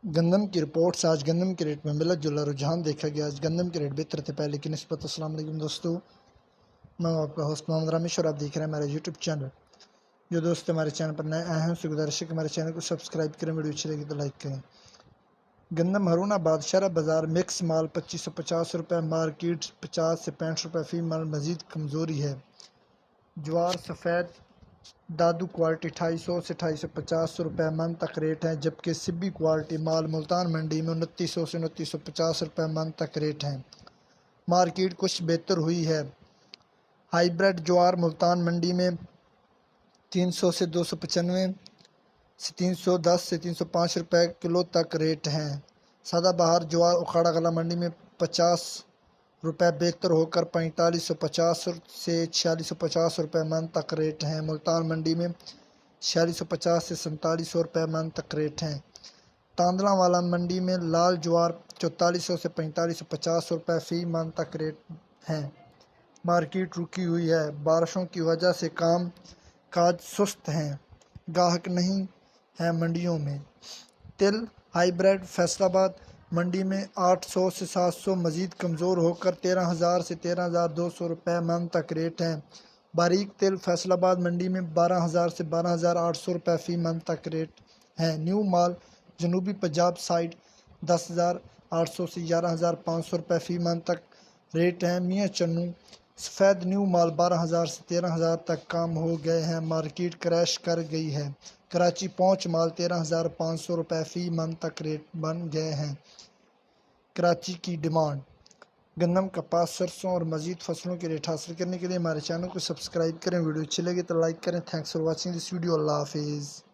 گندم کی رپورٹ سے آج گندم کے ریٹ میں ملت جلا رجحان دیکھا گیا۔ آج گندم کے ریٹ بہتر تھے پہلے کی نسبت۔ السلام علیکم دوستو، میں آپ کا ہوسٹ محمد رامیش اور آپ دیکھ رہے ہیں ہمارا یوٹیوب چینل۔ جو دوست ہمارے چینل پر نئے آئے ہیں اس سے گزارش ہے کہ ہمارے چینل کو سبسکرائب کریں، ویڈیو اچھی لگی تو لائک کریں۔ گندم ہرون آباد شرح بازار مکس مال 2550 روپے، مارکیٹ 50 سے 65 روپے فی مال مزید کمزوری ہے۔ جوار سفید دادو کوالٹی 2800 سے 2850 روپے من تک ریٹ ہے، جبکہ سبی کوالٹی مال ملتان منڈی میں 2900 سے 2950 روپے من تک ریٹ ہیں۔ مارکیٹ کچھ بہتر ہوئی ہے۔ ہائی بریڈ جوار ملتان منڈی میں 300 سے 295 سے 310 سے 305 روپے کلو تک ریٹ ہیں۔ سادہ بہار جوار اکھاڑا کلا منڈی میں 50 روپے بہتر ہو کر 4550 سے 4650 روپے من تک ریٹ ہیں۔ ملتان منڈی میں 4650 سے 4700 روپے من تک ریٹ ہیں۔ تاندلہ والا منڈی میں لال جوار 4400 سے 4550 روپے فی من تک ریٹ ہیں۔ مارکیٹ رکی ہوئی ہے، بارشوں کی وجہ سے کام کاج سست ہیں، گاہک نہیں ہیں منڈیوں میں۔ تل ہائی بریڈ فیصل آباد منڈی میں 800 سے 700 مزید کمزور ہو کر 13000 سے 13200 روپے من تک ریٹ ہیں۔ باریک تل فیصل آباد منڈی میں 12000 سے 12800 روپے فی من تک ریٹ ہیں۔ نیو مال جنوبی پنجاب سائٹ 10800 سے 11500 روپے فی من تک ریٹ ہیں۔ میاں چنو سفید نیو مال 12000 سے 13000 تک کام ہو گئے ہیں، مارکیٹ کریش کر گئی ہے۔ کراچی پونچھ مال 13500 روپے فی من تک ریٹ بن گئے ہیں۔ کراچی کی ڈیمانڈ گندم، کپاس، سرسوں اور مزید فصلوں کے ریٹ حاصل کرنے کے لیے ہمارے چینل کو سبسکرائب کریں، ویڈیو اچھی لگے تو لائک کریں۔ Thanks for watching this video. اللہ حافظ۔